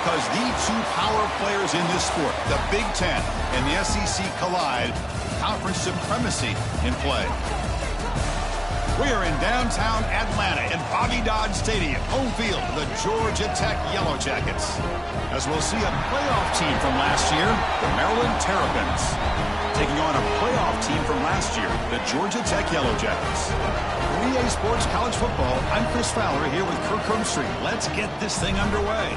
because the two power players in this sport, the Big Ten and the SEC, collide. Conference supremacy in play. We are in downtown Atlanta in Bobby Dodd Stadium, home field, the Georgia Tech Yellow Jackets. As we'll see a playoff team from last year, the Maryland Terrapins, taking on a playoff team from last year, the Georgia Tech Yellow Jackets. 3A Sports College Football, I'm Chris Fowler here with Kirk Herbstreit. Let's get this thing underway.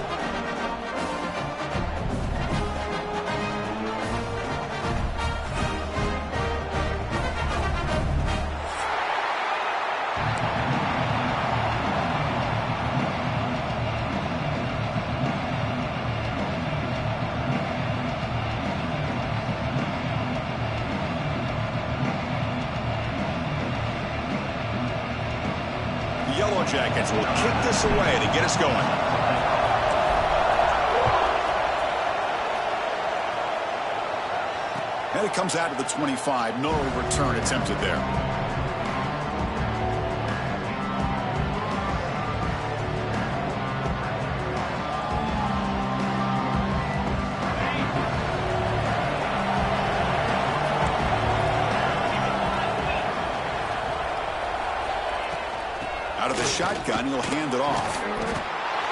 Yellow Jackets will kick this away to get us going. And it comes out of the 25. No return attempted there. Out of the shotgun, he'll hand it off.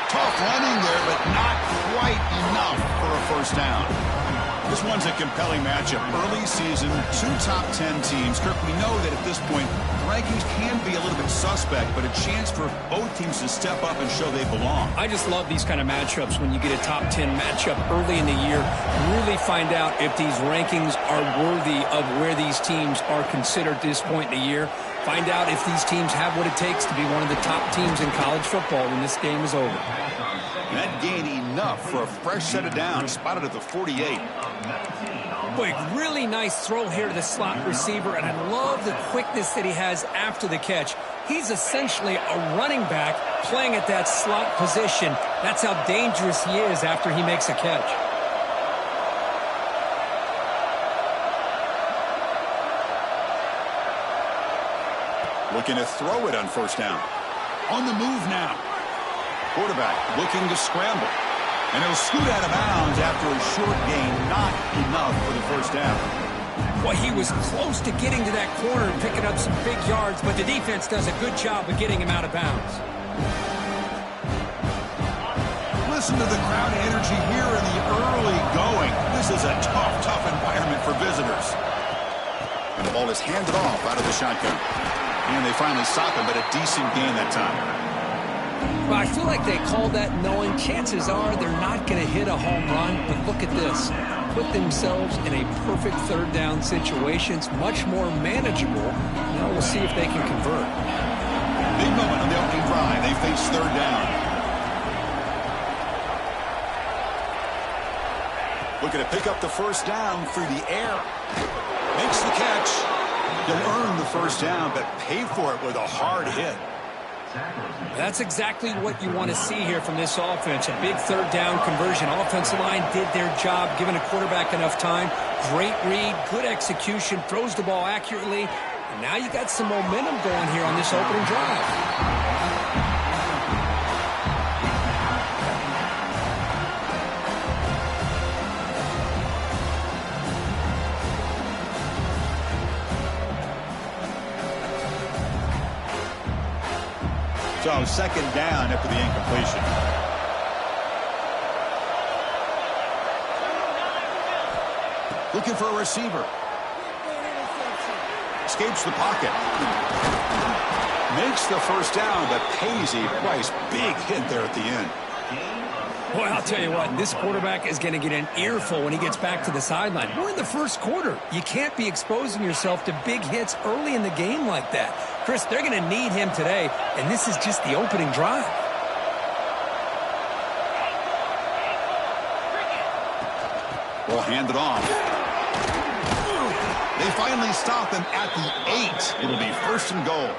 Tough running there, but not quite enough for a first down. This one's a compelling matchup. Early season, two top 10 teams. Kirk, we know that at this point, the rankings can be a little bit suspect, but a chance for both teams to step up and show they belong. I just love these kind of matchups when you get a top 10 matchup early in the year. Really find out if these rankings are worthy of where these teams are considered at this point in the year. Find out if these teams have what it takes to be one of the top teams in college football when this game is over. That gain enough for a fresh set of downs, spotted at the 48. Boy, really nice throw here to the slot receiver, and I love the quickness that he has after the catch. He's essentially a running back playing at that slot position. That's how dangerous he is after he makes a catch. Looking to throw it on first down. On the move now. Quarterback looking to scramble. And he'll scoot out of bounds after a short gain. Not enough for the first down. Well, he was close to getting to that corner and picking up some big yards, but the defense does a good job of getting him out of bounds. Listen to the crowd energy here in the early going. This is a tough environment for visitors. And the ball is handed off out of the shotgun. And they finally stop him, but a decent gain that time. Well, I feel like they called that knowing chances are they're not going to hit a home run. But look at this. Put themselves in a perfect third down situation. It's much more manageable. Now we'll see if they can convert. Big moment on the opening drive. They face third down. Looking to pick up the first down through the air. Makes the catch. He'll earn the first down, but pay for it with a hard hit. That's exactly what you want to see here from this offense. A big third down conversion. Offensive line did their job, giving a quarterback enough time. Great read, good execution, throws the ball accurately. And now you got some momentum going here on this opening drive. So second down after the incompletion. Looking for a receiver. Escapes the pocket. Makes the first down, but pays a price. Big hit there at the end. Well, I'll tell you what, this quarterback is going to get an earful when he gets back to the sideline. We're in the first quarter. You can't be exposing yourself to big hits early in the game like that. Chris, they're going to need him today, and this is just the opening drive. Well, hand it off. They finally stop him at the 8. It'll be first and goal.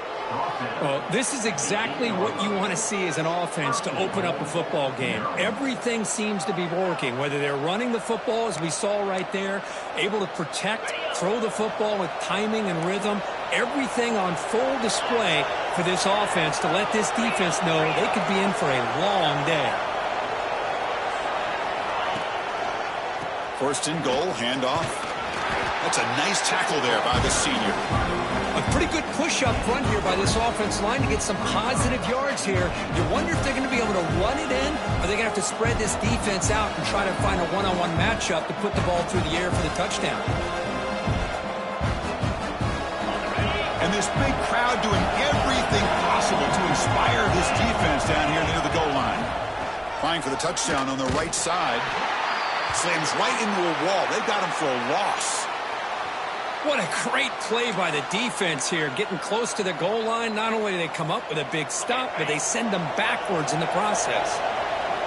Well, this is exactly what you want to see as an offense to open up a football game. Everything seems to be working, whether they're running the football, as we saw right there, able to protect, throw the football with timing and rhythm. Everything on full display for this offense to let this defense know they could be in for a long day. First and goal, handoff. That's a nice tackle there by the senior. A pretty good push up front here by this offense line to get some positive yards here. You wonder if they're going to be able to run it in, or they're going to have to spread this defense out and try to find a one-on-one matchup to put the ball through the air for the touchdown. And this big crowd doing everything possible to inspire this defense down here near the goal line. Trying for the touchdown on the right side. Slams right into a wall. They've got him for a loss. What a great play by the defense here. Getting close to the goal line, not only do they come up with a big stop, but they send them backwards in the process.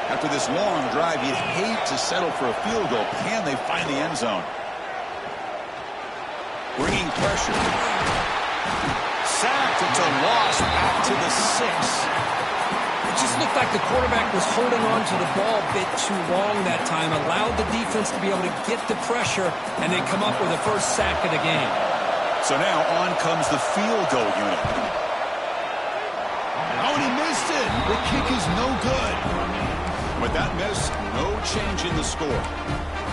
After this long drive, you'd hate to settle for a field goal. Can they find the end zone? Bringing pressure. Sacked. It's a loss back to the 6. It just looked like the quarterback was holding on to the ball a bit too long that time, allowed the defense to be able to get the pressure, and they come up with the first sack of the game. So now on comes the field goal unit. Oh, and he missed it. The kick is no good. With that miss, no change in the score.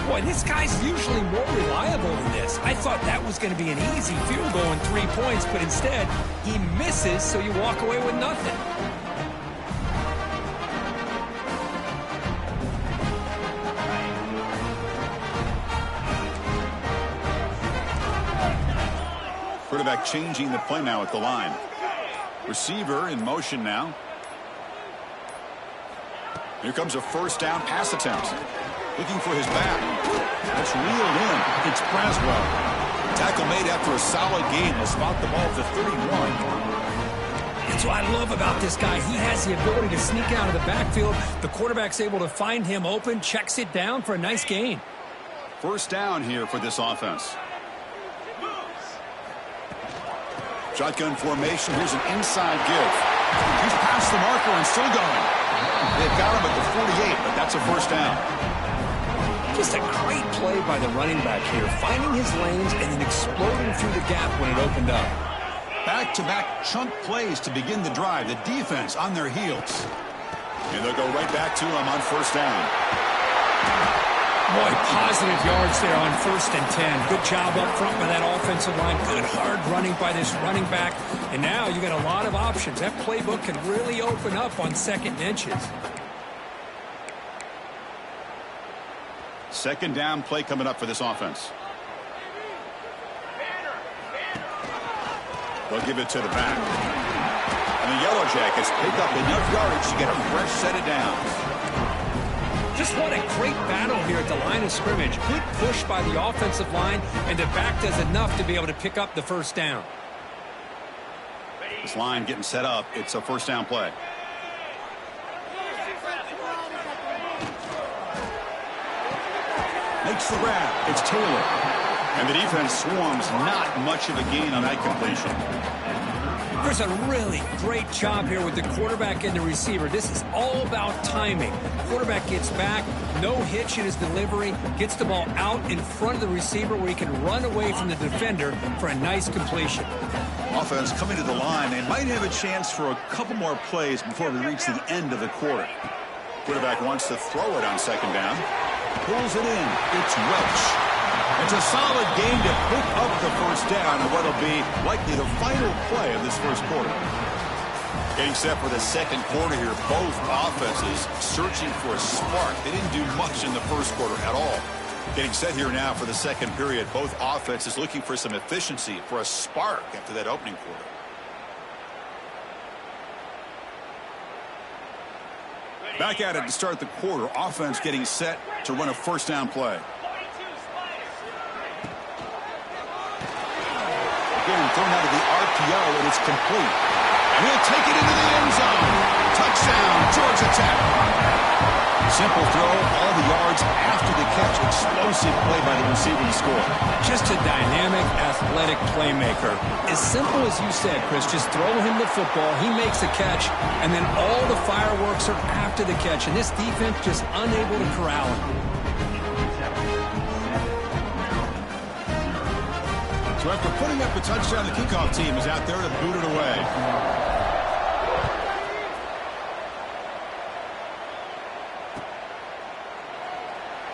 Boy, this guy's usually more reliable than this. I thought that was going to be an easy field goal and 3 points, but instead, he misses, so you walk away with nothing. Quarterback changing the play now at the line. Receiver in motion now. Here comes a first down pass attempt. Looking for his back. That's reeled in. It's Braswell. Tackle made after a solid gain. They'll spot the ball at the 31. That's what I love about this guy. He has the ability to sneak out of the backfield. The quarterback's able to find him open, checks it down for a nice gain. First down here for this offense. Shotgun formation. Here's an inside give. He's past the marker and still going. They've got him at the 48, but that's a first down. Just a great play by the running back here, finding his lanes and then exploding through the gap when it opened up. Back-to-back chunk plays to begin the drive. The defense on their heels. And they'll go right back to him on first down. Boy, positive yards there on 1st and 10. Good job up front by that offensive line. Good hard running by this running back. And now you got a lot of options. That playbook can really open up on 2nd and inches. Second down play coming up for this offense. They'll give it to the back. And the Yellow Jackets pick up enough yardage to get a fresh set of downs. Just what a great battle here at the line of scrimmage. Good push by the offensive line, and the back does enough to be able to pick up the first down. This line getting set up. It's a first down play. Makes the grab. It's Taylor. And the defense swarms. Not much of a gain on that completion. There's a really great job here with the quarterback and the receiver. This is all about timing. Quarterback gets back, no hitch in his delivery, gets the ball out in front of the receiver where he can run away from the defender for a nice completion. Offense coming to the line. They might have a chance for a couple more plays before we reach the end of the quarter. Quarterback wants to throw it on second down. Pulls it in. It's Welch. It's a solid game to pick up the first down in what will be likely the final play of this first quarter. Getting set for the second quarter here, both offenses searching for a spark. They didn't do much in the first quarter at all. Getting set here now for the second period, both offenses looking for some efficiency, for a spark after that opening quarter. Back at it to start the quarter. Offense getting set to run a first down play. Again, thrown out of the RPO, and it's complete. And he'll take it into the end zone. Touchdown, Georgia Tech. Simple throw, all the yards after the catch. Explosive play by the receiver to score. Just a dynamic, athletic playmaker. As simple as you said, Chris, just throw him the football, he makes a catch, and then all the fireworks are after the catch. And this defense just unable to corral him. So after putting up a touchdown, the kickoff team is out there to boot it away.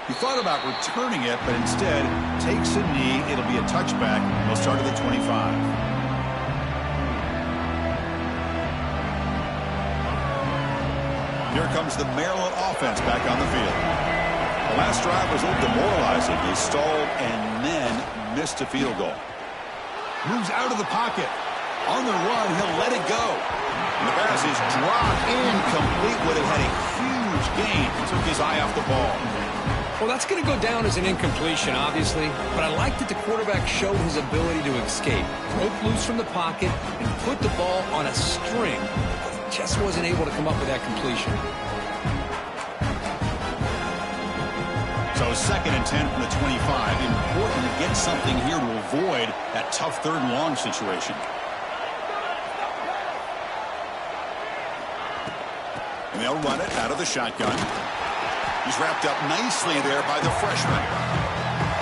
He thought about returning it, but instead takes a knee. It'll be a touchback. They'll start at the 25. Here comes the Maryland offense back on the field. The last drive was a little demoralizing. They stalled and then missed a field goal. Moves out of the pocket. On the run, he'll let it go. And the pass is dropped incomplete. Would have had a huge gain. Took his eye off the ball. Well, that's going to go down as an incompletion, obviously, but I like that the quarterback showed his ability to escape. Broke loose from the pocket and put the ball on a string. Just wasn't able to come up with that completion. So 2nd and 10 from the 25. Important to get something here to avoid that tough 3rd and long situation. And they'll run it out of the shotgun. He's wrapped up nicely there by the freshman.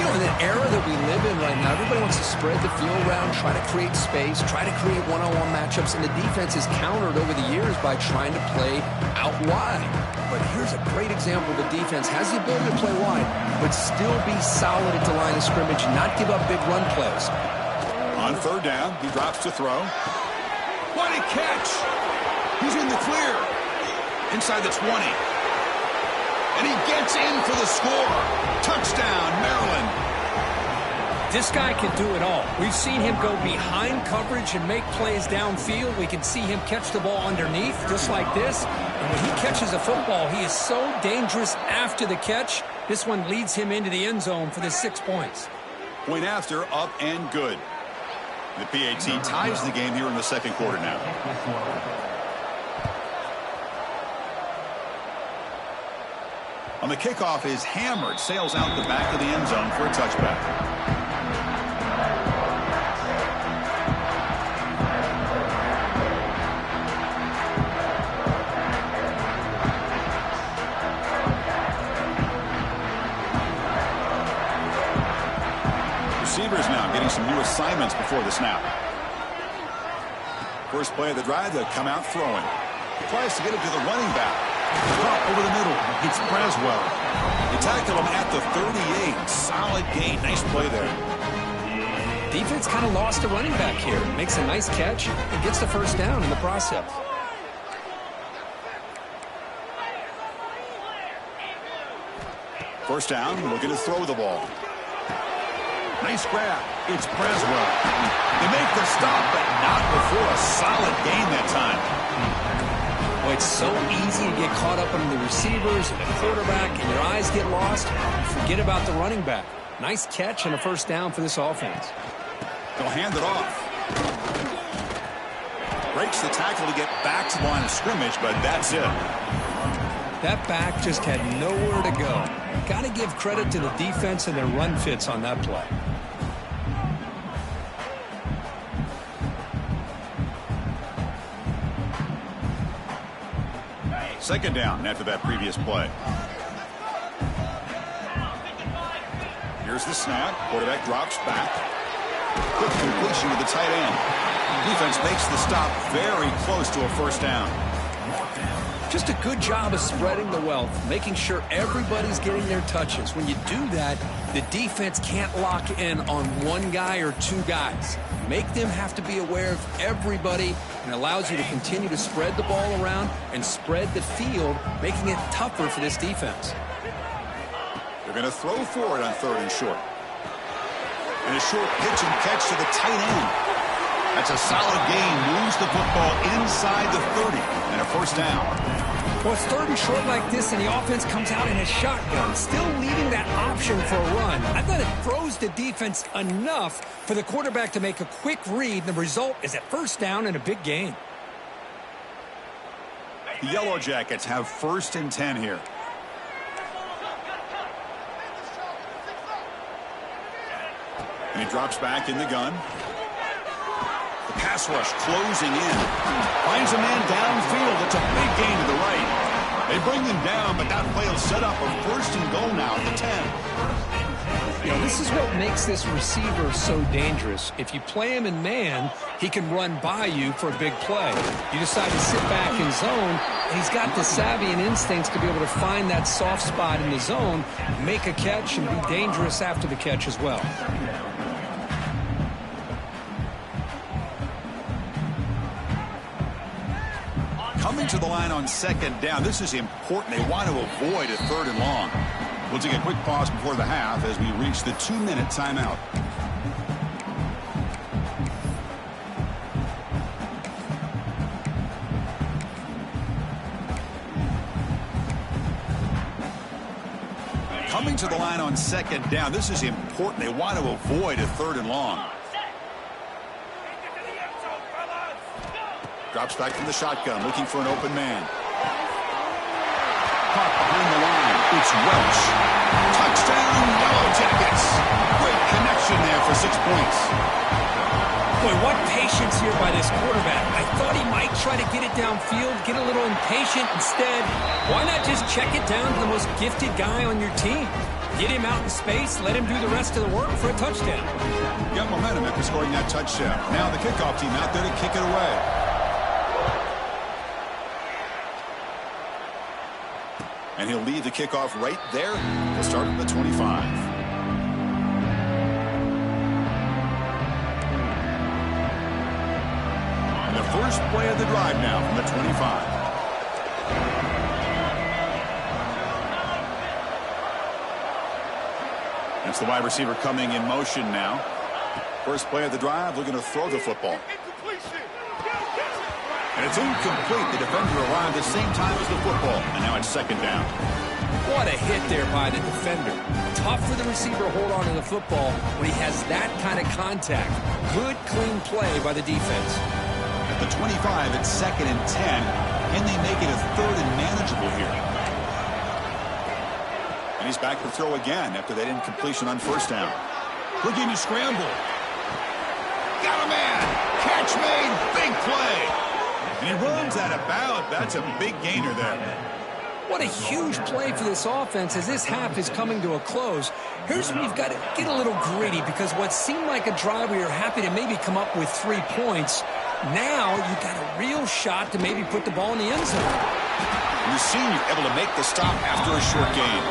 You know, in the era that we live in right now, everybody wants to spread the field around, try to create space, try to create one-on-one matchups, and the defense has countered over the years by trying to play out wide. But here's a great example. The defense has the ability to play wide, but still be solid at the line of scrimmage, not give up big run plays. On 3rd down, he drops to throw. What a catch! He's in the clear. Inside the 20. And he gets in for the score. Touchdown, Maryland. This guy can do it all. We've seen him go behind coverage and make plays downfield. We can see him catch the ball underneath, just like this. And when he catches a football, he is so dangerous after the catch. This one leads him into the end zone for the 6 points. Point after, up and good. The PAT ties the game here in the 2nd quarter now. On the kickoff is hammered, sails out the back of the end zone for a touchback. Receivers now getting some new assignments before the snap. First play of the drive, they'll come out throwing. He tries to get it to the running back. Drop over the middle. It's Braswell. They tackle him at the 38. Solid gain. Nice play there. Defense kind of lost a running back here. Makes a nice catch and gets the 1st down in the process. First down, looking to throw the ball. Nice grab. It's Braswell. They make the stop, but not before a solid gain that time. Well, it's so easy to get caught up on the receivers and the quarterback, and your eyes get lost. You forget about the running back. Nice catch and a 1st down for this offense. They'll hand it off. Breaks the tackle to get back to the line of scrimmage, but that's it. That back just had nowhere to go. Got to give credit to the defense and their run fits on that play. 2nd down after that previous play. Here's the snap. Quarterback drops back. Quick completion to the tight end. Defense makes the stop very close to a 1st down. Just a good job of spreading the wealth, making sure everybody's getting their touches. When you do that, the defense can't lock in on one guy or 2 guys. Make them have to be aware of everybody, and allows you to continue to spread the ball around and spread the field, making it tougher for this defense. They're going to throw for it on 3rd and short. And a short pitch and catch to the tight end. That's a solid gain. Moves the football inside the 30 and a 1st down. Well, it's 3rd and short like this, and the offense comes out in a shotgun, still leaving that option for a run. I thought it froze the defense enough for the quarterback to make a quick read. The result is a 1st down and a big gain. The Yellow Jackets have 1st and 10 here. And he drops back in the gun. The pass rush closing in. Finds a man downfield. It's a big gain to the right. They bring him down, but that play will set up a 1st and goal now at the 10. You know, this this is what makes this receiver so dangerous. If you play him in man, he can run by you for a big play. You decide to sit back in zone, and he's got the savvy and instincts to be able to find that soft spot in the zone, make a catch, and be dangerous after the catch as well. Coming to the line on second down, this is important. They want to avoid a 3rd and long. We'll take a quick pause before the half as we reach the 2-minute timeout. Coming to the line on second down, this is important. They want to avoid a 3rd and long. Drops back from the shotgun, looking for an open man. Caught behind the line. It's Welch. Touchdown, Yellow Jackets. Great connection there for 6 points. Boy, what patience here by this quarterback. I thought he might try to get it downfield, get a little impatient. Instead, why not just check it down to the most gifted guy on your team? Get him out in space, let him do the rest of the work for a touchdown. Got momentum after scoring that touchdown. Now the kickoff team out there to kick it away. And he'll leave the kickoff right there. He'll start at the 25. And the first play of the drive now from the 25. That's the wide receiver coming in motion now. First play of the drive, looking to throw the football. And it's incomplete. The defender arrived the same time as the football. And now it's second down. What a hit there by the defender. Tough for the receiver to hold on to the football when he has that kind of contact. Good, clean play by the defense. At the 25, it's 2nd and 10. And they make it a 3rd and manageable here. And he's back to throw again after that incompletion on first down. Looking to scramble. Got a man. Catch made. Big play. And he runs out of bounds. That's a big gainer there. What a huge play for this offense as this half is coming to a close. Here's where you've got to get a little greedy because what seemed like a drive where you're happy to maybe come up with 3 points, now you've got a real shot to maybe put the ball in the end zone. And the senior able to make the stop after a short gain.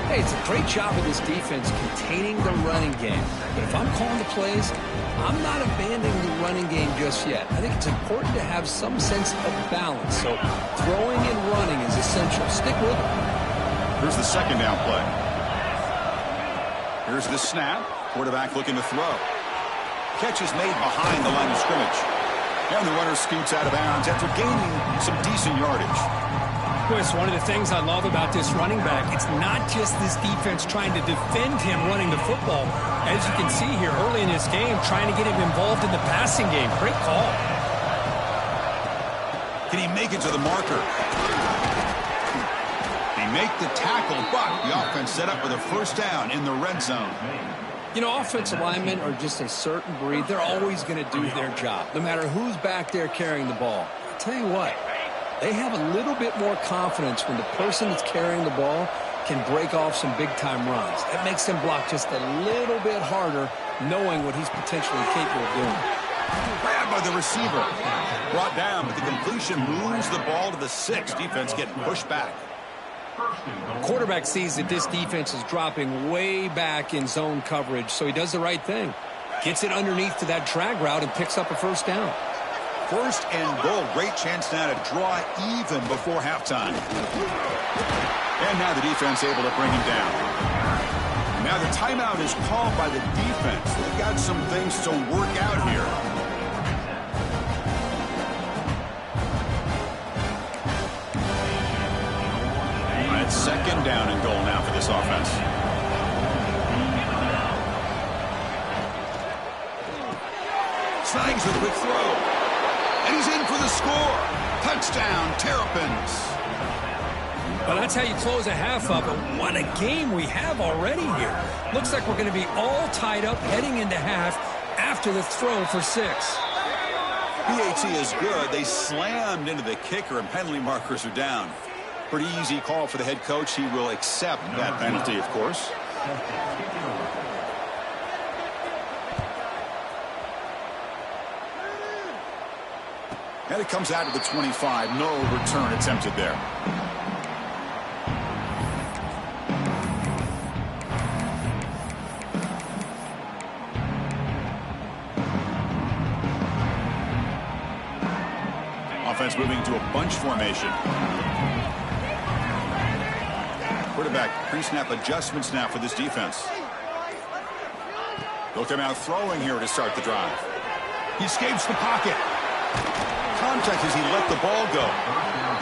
Hey, it's a great job of this defense containing the running game. But if I'm calling the plays, I'm not abandoning the running game just yet. I think it's important to have some sense of balance. So throwing and running is essential. Stick with it. Here's the second down play. Here's the snap. Quarterback looking to throw. Catch is made behind the line of scrimmage. And the runner scoots out of bounds after gaining some decent yardage. Chris, one of the things I love about this running back, it's not just this defense trying to defend him running the football. As you can see here early in this game, trying to get him involved in the passing game. Great call. Can he make it to the marker? They make the tackle, but the offense set up with a first down in the red zone. You know, offensive linemen are just a certain breed. They're always going to do their job, no matter who's back there carrying the ball. I'll tell you what. They have a little bit more confidence when the person that's carrying the ball can break off some big-time runs. That makes them block just a little bit harder, knowing what he's potentially capable of doing. Grabbed by the receiver. Brought down, but the completion moves the ball to the 6. Defense getting pushed back. Quarterback sees that this defense is dropping way back in zone coverage, so he does the right thing. Gets it underneath to that drag route and picks up a first down. First and goal. Great chance now to draw even before halftime. And now the defense able to bring him down. Now the timeout is called by the defense. They've got some things to work out here. It's second down and goal now for this offense. Snags a quick throw. And he's in for the score. Touchdown, Terrapins. Well, that's how you close a half up. And what a game we have already here. Looks like we're going to be all tied up heading into half after the throw for 6. PAT is good. They slammed into the kicker and penalty markers are down. Pretty easy call for the head coach. He will accept that penalty, of course. And it comes out to the 25. No return attempted there. Offense moving to a bunch formation. Quarterback pre-snap adjustments now for this defense. They'll come out throwing here to start the drive. He escapes the pocket. Contact as he let the ball go.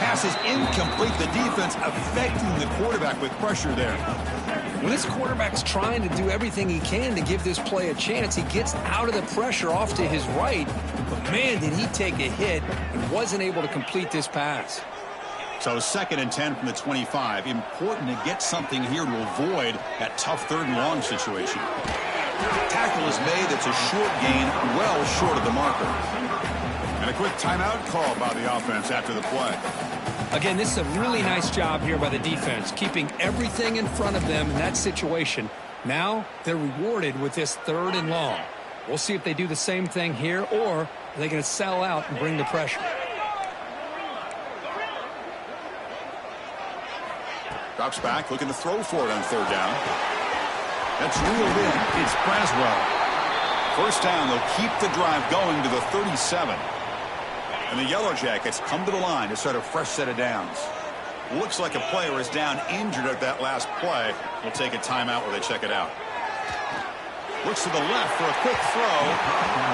Pass is incomplete. The defense affecting the quarterback with pressure there. Well, this quarterback's trying to do everything he can to give this play a chance. He gets out of the pressure off to his right, but man, did he take a hit and wasn't able to complete this pass. So 2nd and 10 from the 25. Important to get something here to avoid that tough 3rd and long situation. Tackle is made. It's a short gain, well short of the marker. And a quick timeout call by the offense after the play. Again, this is a really nice job here by the defense, keeping everything in front of them in that situation. Now they're rewarded with this 3rd and long. We'll see if they do the same thing here, or are they going to sell out and bring the pressure. Drops back, looking to throw for it on 3rd down. That's reeled in. It's Braswell. 1st down, they'll keep the drive going to the 37. And the Yellow Jackets come to the line to start a fresh set of downs. Looks like a player is down injured at that last play. We'll take a timeout where they check it out. Looks to the left for a quick throw.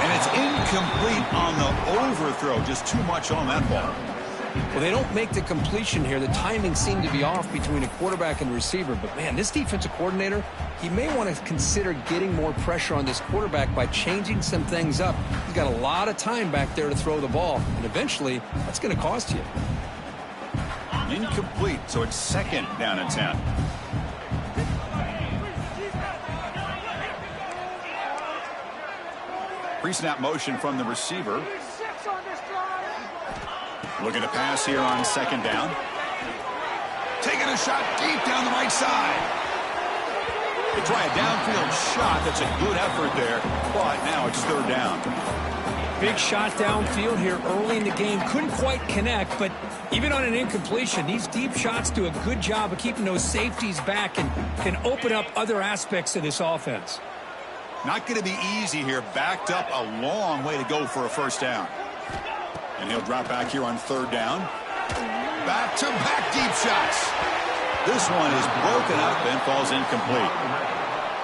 And it's incomplete on the overthrow. Just too much on that ball. Well, they don't make the completion here. The timing seemed to be off between a quarterback and receiver. But, man, this defensive coordinator, he may want to consider getting more pressure on this quarterback by changing some things up. He's got a lot of time back there to throw the ball. And eventually, that's going to cost you. Incomplete, so it's 2nd down and 10. Pre-snap motion from the receiver. Looking to pass here on 2nd down. Taking a shot deep down the right side. They try a downfield shot. That's a good effort there, but now it's 3rd down. Big shot downfield here early in the game. Couldn't quite connect, but even on an incompletion, these deep shots do a good job of keeping those safeties back and can open up other aspects of this offense. Not going to be easy here. Backed up a long way to go for a 1st down. And he'll drop back here on 3rd down. Back-to-back deep shots. This one is broken up and falls incomplete.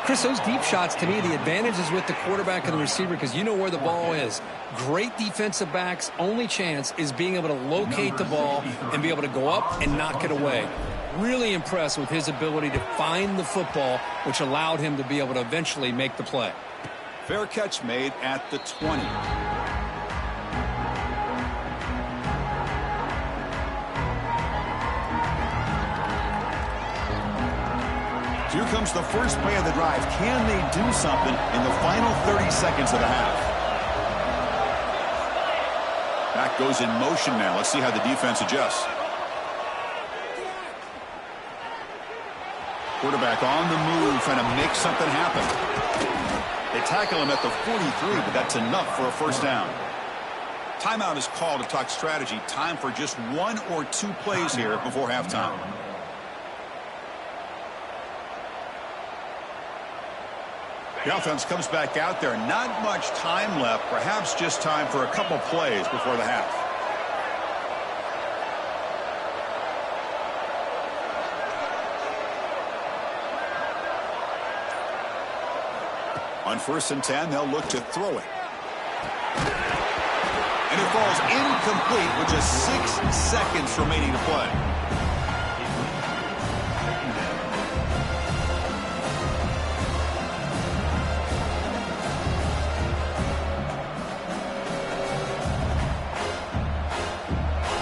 Chris, those deep shots, to me, the advantage is with the quarterback and the receiver because you know where the ball is. Great defensive backs, only chance is being able to locate the ball and be able to go up and knock it away. Really impressed with his ability to find the football, which allowed him to be able to eventually make the play. Fair catch made at the 20. Here comes the first play of the drive. Can they do something in the final 30 seconds of the half? Back goes in motion now. Let's see how the defense adjusts. Quarterback on the move, trying to make something happen. They tackle him at the 43, but that's enough for a 1st down. Timeout is called to talk strategy. Time for just 1 or 2 plays here before halftime. The offense comes back out there. Not much time left. Perhaps just time for a couple plays before the half. On 1st and 10, they'll look to throw it. And it falls incomplete with just 6 seconds remaining to play.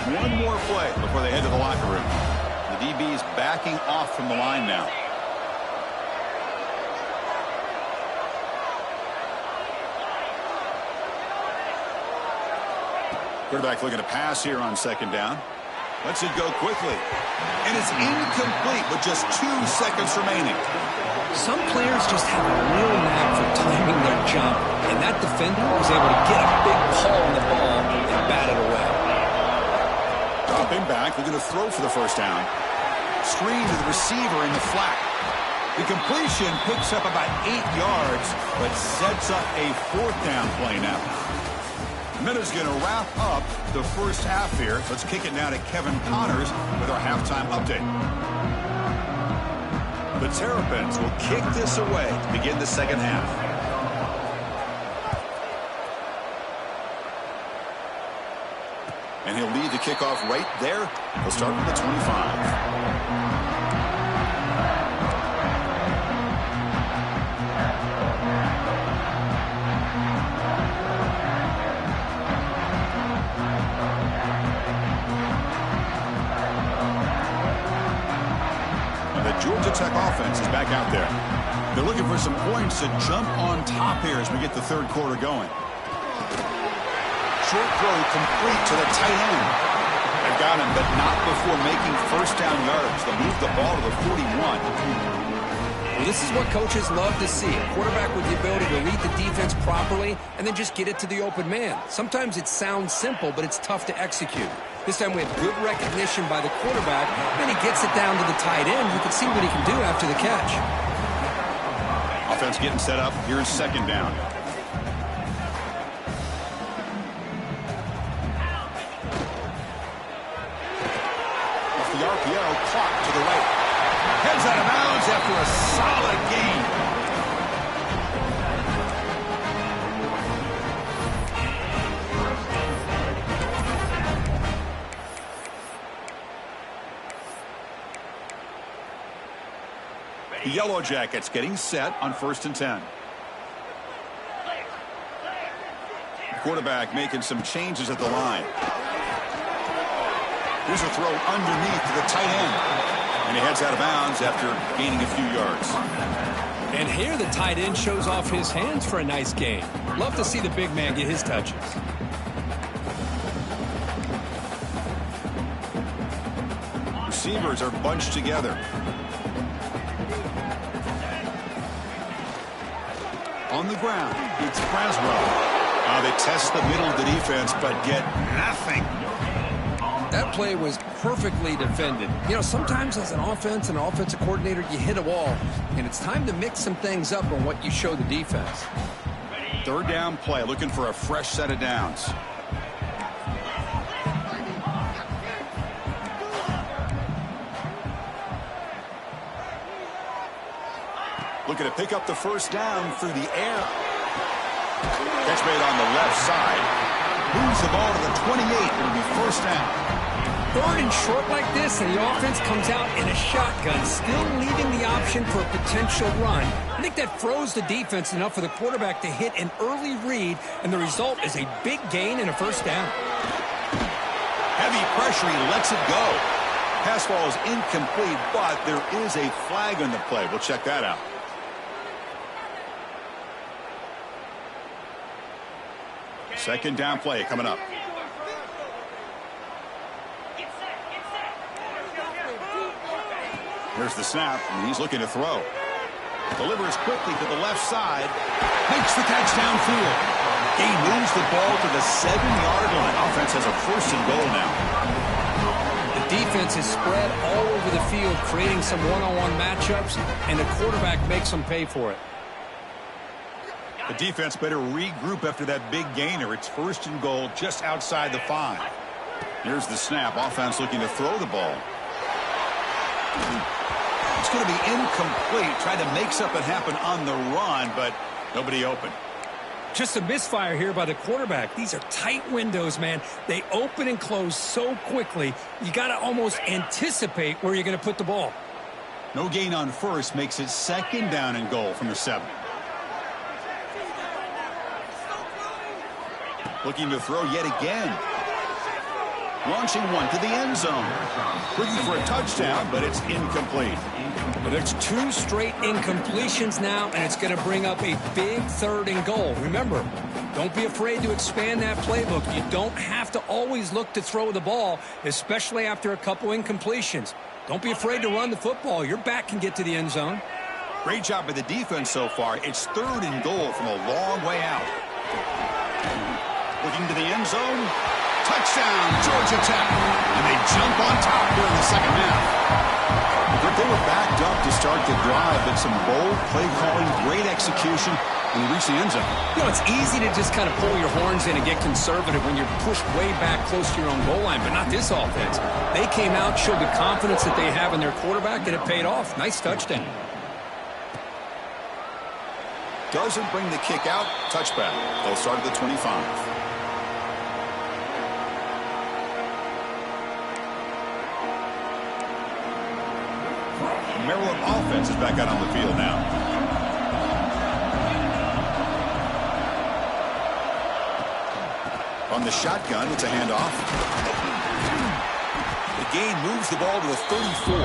One more play before they head to the locker room. The DB is backing off from the line now. Quarterback looking to pass here on 2nd down. Lets it go quickly. And it's incomplete with just 2 seconds remaining. Some players just have a real knack for timing their jump, and that defender was able to get a big paw on the ball and bat it away. Dropping back, looking to throw for the first down. Screen to the receiver in the flat. The completion picks up about 8 yards, but sets up a 4th down play now. Minute's going to wrap up the first half here. Let's kick it now to Kevin Connors with our halftime update. The Terrapins will kick this away to begin the second half. And he'll lead the kickoff right there. He'll start with the 25. Georgia Tech offense is back out there. They're looking for some points to jump on top here as we get the third quarter going. Short throw complete to the tight end. They've got him, but not before making first down yards. They move the ball to the 41. Well, this is what coaches love to see. A quarterback with the ability to read the defense properly and then just get it to the open man. Sometimes it sounds simple, but it's tough to execute. This time we have good recognition by the quarterback, and he gets it down to the tight end. You can see what he can do after the catch. Offense getting set up. Here's second down. Off the RPO, clock to the right. Heads out of bounds after a solid gain. The Yellow Jackets getting set on 1st and 10. The quarterback making some changes at the line. Here's a throw underneath to the tight end. And he heads out of bounds after gaining a few yards. And here the tight end shows off his hands for a nice gain. Love to see the big man get his touches. Receivers are bunched together. On the ground, it's Braswell. They test the middle of the defense, but get nothing. That play was perfectly defended. You know, sometimes as an offense and an offensive coordinator, you hit a wall, and it's time to mix some things up on what you show the defense. Third down play, looking for a fresh set of downs. Looking to pick up the first down through the air. Catch made on the left side. Moves the ball to the 28. It'll be first down. 3rd and short like this, and the offense comes out in a shotgun, still leaving the option for a potential run. I think that froze the defense enough for the quarterback to hit an early read, and the result is a big gain and a first down. Heavy pressure, he lets it go. Pass ball is incomplete, but there is a flag on the play. We'll check that out. Second down play coming up. Here's the snap, and he's looking to throw. Delivers quickly to the left side. Makes the catch downfield. He moves the ball to the 7-yard line. Offense has a 1st and goal now. The defense is spread all over the field, creating some one-on-one matchups, and the quarterback makes them pay for it. The defense better regroup after that big gainer. It's 1st and goal just outside the 5. Here's the snap. Offense looking to throw the ball. It's going to be incomplete. Tried to make something happen on the run, but nobody open. Just a misfire here by the quarterback. These are tight windows, man. They open and close so quickly, you got to almost anticipate where you're going to put the ball. No gain on first makes it 2nd down and goal from the 7. Looking to throw yet again. Launching one to the end zone. Looking for a touchdown, but it's incomplete. Well, there's 2 straight incompletions now, and it's going to bring up a big 3rd and goal. Remember, don't be afraid to expand that playbook. You don't have to always look to throw the ball, especially after a couple incompletions. Don't be afraid to run the football. Your back can get to the end zone. Great job by the defense so far. It's 3rd and goal from a long way out. Looking to the end zone. Touchdown, Georgia Tech. And they jump on top here in the second half. They were backed up to start the drive, but some bold play calling, great execution, and they reached the end zone. You know, it's easy to just kind of pull your horns in and get conservative when you're pushed way back close to your own goal line, but not this offense. They came out, showed the confidence that they have in their quarterback, and it paid off. Nice touchdown. Doesn't bring the kick out. Touchback. They'll start at the 25. Maryland offense is back out on the field now. On the shotgun, it's a handoff. The gain moves the ball to the 34.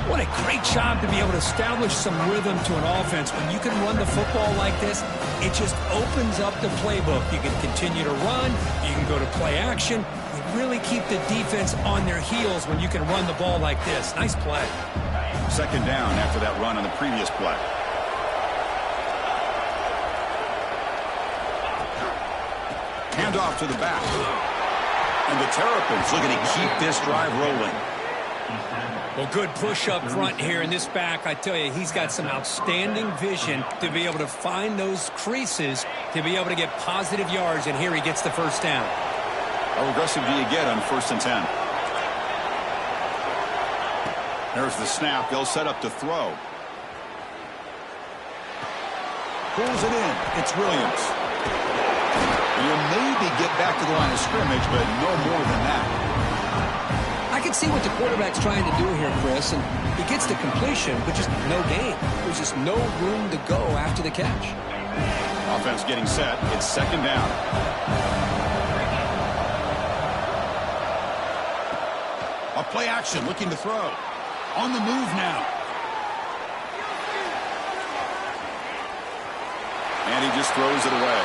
What a great job to be able to establish some rhythm to an offense. When you can run the football like this, it just opens up the playbook. You can continue to run. You can go to play action. You really keep the defense on their heels when you can run the ball like this. Nice play. Second down after that run on the previous play. Handoff to the back. And the Terrapins looking to keep this drive rolling. Well, good push up front here in this back. I tell you, he's got some outstanding vision to be able to find those creases, to be able to get positive yards, and here he gets the first down. How aggressive do you get on 1st and 10? There's the snap. They'll set up to throw. Pulls it in. It's Williams. You'll maybe get back to the line of scrimmage, but no more than that. I can see what the quarterback's trying to do here, Chris, and he gets the completion, but just no gain. There's just no room to go after the catch. Offense getting set. It's second down. A play action, looking to throw. On the move now. And he just throws it away.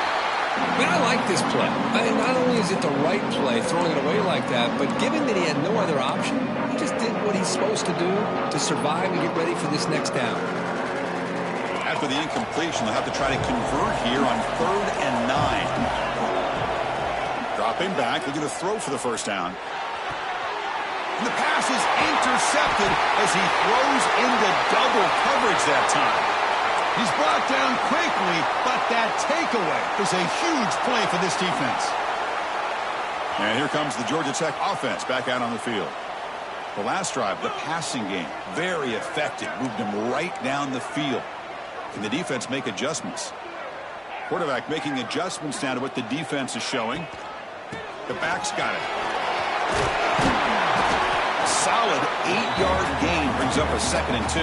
Man, I like this play. I mean, not only is it the right play, throwing it away like that, but given that he had no other option, he just did what he's supposed to do to survive and get ready for this next down. After the incompletion, they'll have to try to convert here on 3rd and 9. Dropping back, looking to throw for the first down. And the pass is intercepted as he throws into double coverage that time. He's brought down quickly, but that takeaway is a huge play for this defense. And here comes the Georgia Tech offense back out on the field. The last drive, the passing game, very effective. Moved him right down the field. Can the defense make adjustments? Quarterback making adjustments now to what the defense is showing. The back's got it. Solid 8-yard gain brings up a 2nd and 2.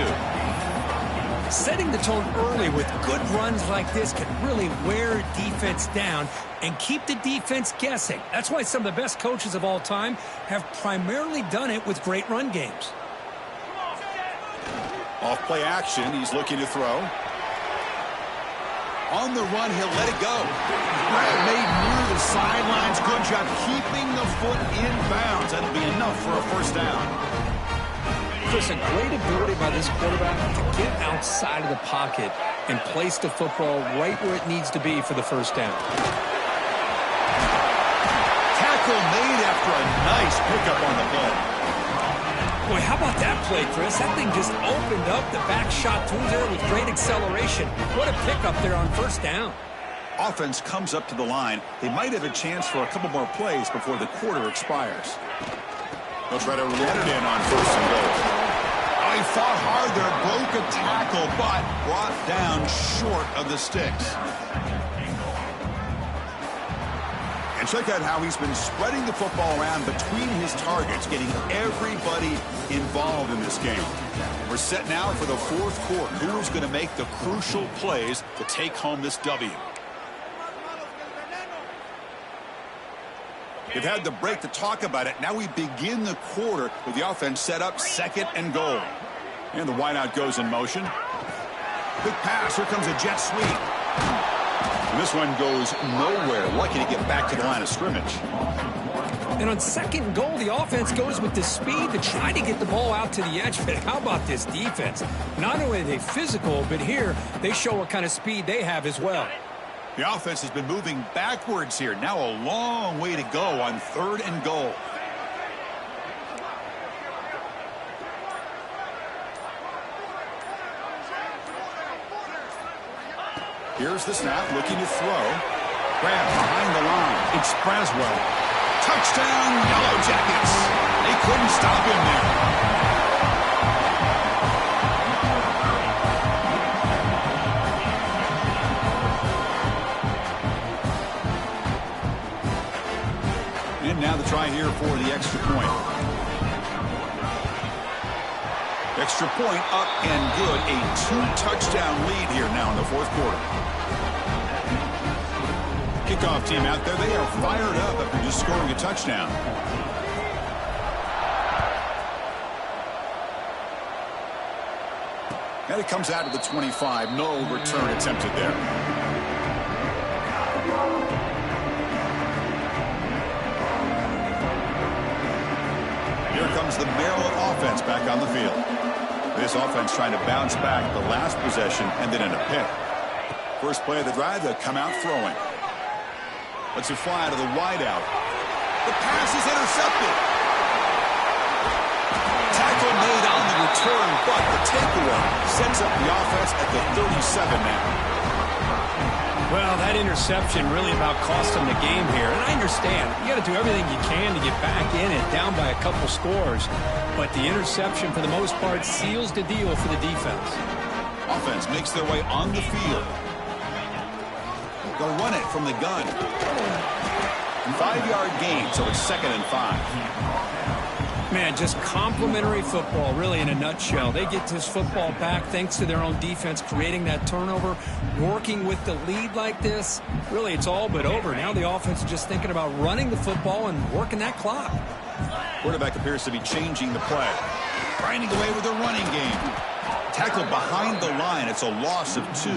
Setting the tone early with good runs like this can really wear defense down and keep the defense guessing. That's why some of the best coaches of all time have primarily done it with great run games. Off play action, he's looking to throw. On the run, he'll let it go. Made near the sidelines. Good job keeping the foot in bounds. That'll be enough for a first down. Chris, a great ability by this quarterback to get outside of the pocket and place the football right where it needs to be for the first down. Tackle made after a nice pickup on the play. Boy, how about that play, Chris? That thing just opened up. The back shot through there with great acceleration. What a pickup there on first down. Offense comes up to the line. They might have a chance for a couple more plays before the quarter expires. They'll try to run it in on 1st and goal. Oh, he fought hard there, broke a tackle, but brought down short of the sticks. And check out how he's been spreading the football around between his targets, getting everybody involved in this game. We're set now for the 4th quarter. Who is going to make the crucial plays to take home this W? They've had the break to talk about it. Now we begin the quarter with the offense set up 2nd and goal. And the wideout goes in motion. Quick pass. Here comes a jet sweep. And this one goes nowhere. Lucky to get back to the line of scrimmage. And on 2nd and goal, the offense goes with the speed to try to get the ball out to the edge. But how about this defense? Not only are they physical, but here they show what kind of speed they have as well. The offense has been moving backwards here. Now a long way to go on 3rd and goal. Here's the snap, looking to throw. Grab behind the line. It's Braswell. Touchdown, Yellow Jackets. They couldn't stop him there. And now the try here for the extra point. Extra point up and good. A 2-touchdown lead here now in the 4th quarter. Kickoff team out there. They are fired up after just scoring a touchdown. And it comes out to the 25. No return attempted there. Here comes the Maryland offense back on the field. This offense trying to bounce back the last possession and then in a pick. First play of the drive, they'll come out throwing. Let's it fly to the wideout. The pass is intercepted. Tackle made on the return, but the takeaway sets up the offense at the 37 now. Well, that interception really about cost them the game here. And I understand. You got to do everything you can to get back in it, down by a couple scores. But the interception, for the most part, seals the deal for the defense. Offense makes their way on the field. They'll run it from the gun. 5-yard gain, so it's 2nd and 5. Man, just complimentary football, really, in a nutshell. They get this football back thanks to their own defense, creating that turnover, working with the lead like this. Really, it's all but over. Now the offense is just thinking about running the football and working that clock. Quarterback appears to be changing the play. Grinding away with a running game. Tackled behind the line. It's a loss of 2.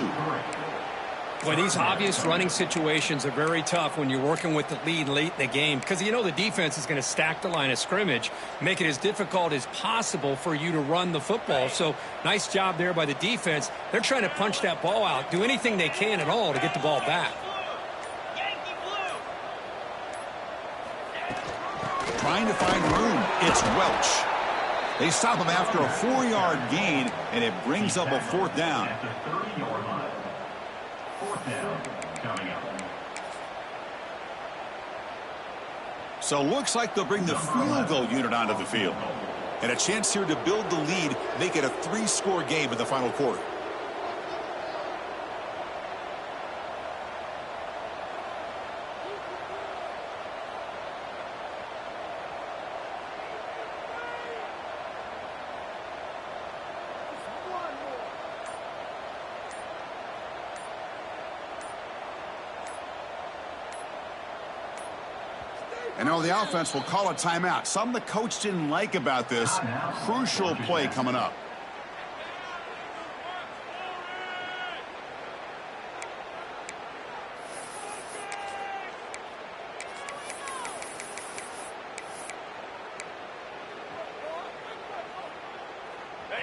Boy, these obvious running situations are very tough when you're working with the lead late in the game because you know the defense is going to stack the line of scrimmage, make it as difficult as possible for you to run the football. So nice job there by the defense. They're trying to punch that ball out, do anything they can at all to get the ball back. Trying to find room. It's Welch. They stop him after a 4-yard gain, and it brings up a 4th down. So looks like they'll bring the field goal unit onto the field. And a chance here to build the lead, make it a 3-score game in the final quarter. And now the offense will call a timeout. Something the coach didn't like about this. Crucial play coming up.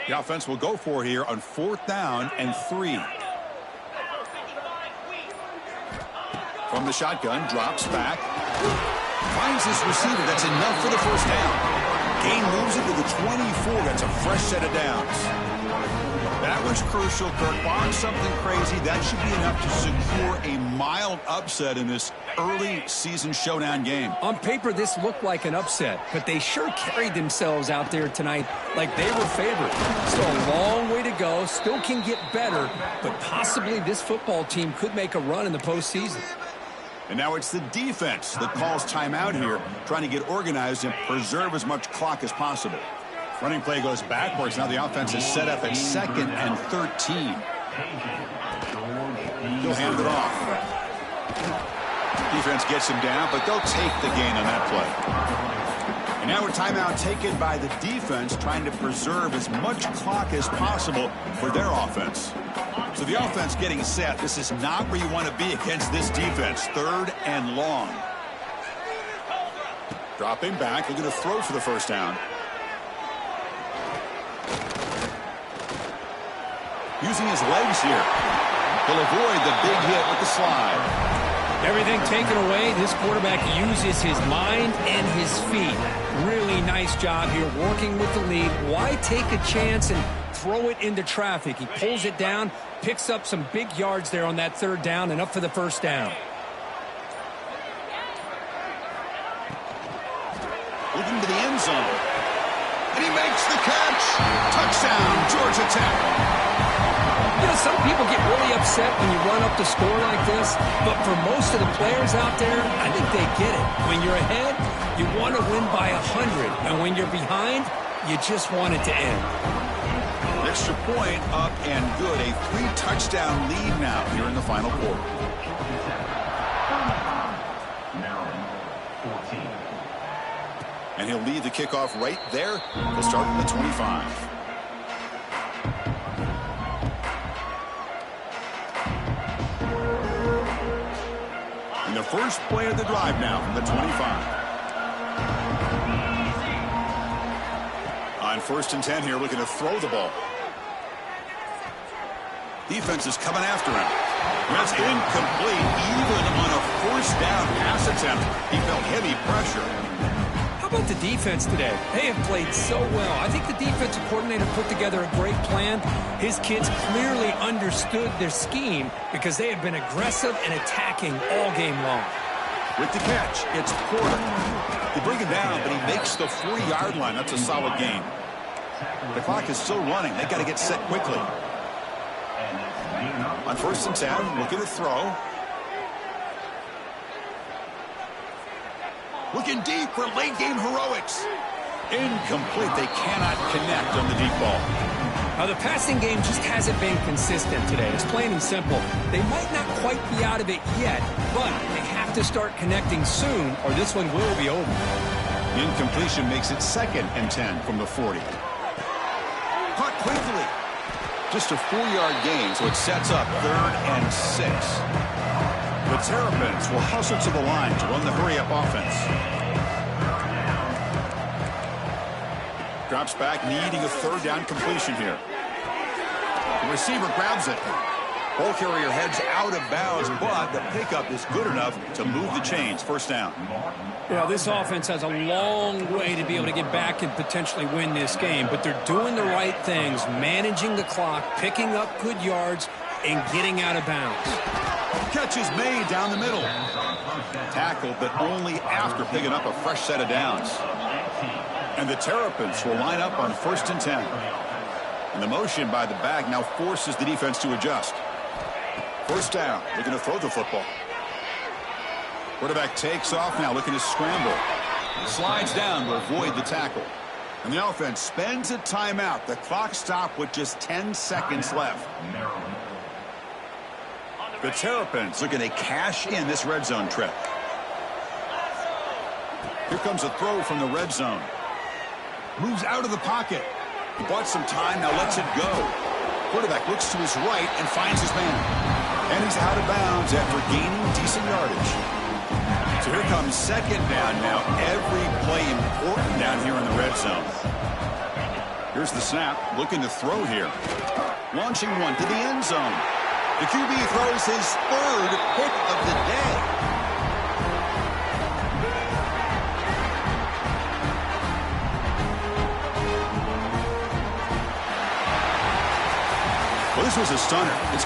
The offense will go for it here on 4th down and 3. From the shotgun, drops back. Finds his receiver. That's enough for the 1st down. Gain moves it to the 24. That's a fresh set of downs. That was crucial. Kirk Barnes, something crazy. That should be enough to secure a mild upset in this early season showdown game. On paper, this looked like an upset, but they sure carried themselves out there tonight like they were favored. Still a long way to go. Still can get better, but possibly this football team could make a run in the postseason. And now it's the defense that calls timeout here, trying to get organized and preserve as much clock as possible. Running play goes backwards. Now the offense is set up at 2nd and 13. He'll hand it off. Defense gets him down, but they'll take the gain on that play. And now a timeout taken by the defense, trying to preserve as much clock as possible for their offense. So the offense getting set. This is not where you want to be against this defense. 3rd and long. Dropping back, looking to throw for the 1st down. using his legs here. He'll avoid the big hit with the slide. Everything taken away, this quarterback uses his mind and his feet. Really nice job here working with the lead. Why take a chance and throw it into traffic? He pulls it down, picks up some big yards there on that third down, and up for the first down. Looking to the end zone. And he makes the catch. Touchdown, Georgia Tech. You know, some people get really upset when you run up the score like this, but for most of the players out there, I think they get it. When you're ahead, you want to win by 100, and when you're behind, you just want it to end. Extra point up and good. A 3-touchdown lead now here in the final quarter. And he'll lead the kickoff right there. He'll start at the 25. And the first play of the drive now from the 25. On 1st and 10 here, looking to throw the ball. Defense is coming after him. That's incomplete. Even on a 1st down pass attempt, he felt heavy pressure. How about the defense today? They have played so well. I think the defensive coordinator put together a great plan. His kids clearly understood their scheme because they have been aggressive and attacking all game long. With the catch, it's Porter. They bring him down, but he makes the 40-yard line. That's a solid gain. The clock is still running. They've got to get set quickly. On 1st and 10, looking to throw. Looking deep for late-game heroics. Incomplete. They cannot connect on the deep ball. Now, the passing game just hasn't been consistent today. It's plain and simple. They might not quite be out of it yet, but they have to start connecting soon, or this one will be over. Incompletion makes it 2nd and 10 from the 40. Caught quickly. Just a 4-yard gain, so it sets up 3rd and 6. The Terrapins will hustle to the line to run the hurry-up offense. Drops back, needing a 3rd down completion here. The receiver grabs it. Ball carrier heads out of bounds, but the pickup is good enough to move the chains. 1st down. Yeah, this offense has a long way to be able to get back and potentially win this game, but they're doing the right things, managing the clock, picking up good yards, and getting out of bounds. Catch is made down the middle. Tackled, but only after picking up a fresh set of downs. And the Terrapins will line up on 1st and 10. And the motion by the back now forces the defense to adjust. 1st down, looking to throw the football. Quarterback takes off now, looking to scramble. Slides down to avoid the tackle. And the offense spends a timeout. The clock stopped with just 10 seconds left. The Terrapins looking to cash in this red zone trip. Here comes a throw from the red zone. Moves out of the pocket. He bought some time, now lets it go. Quarterback looks to his right and finds his man. And he's out of bounds after gaining decent yardage. So here comes 2nd down now. Every play important down here in the red zone. Here's the snap, looking to throw here. Launching one to the end zone. The QB throws his 3rd pick of the day. Well, this was a stunner. It's good.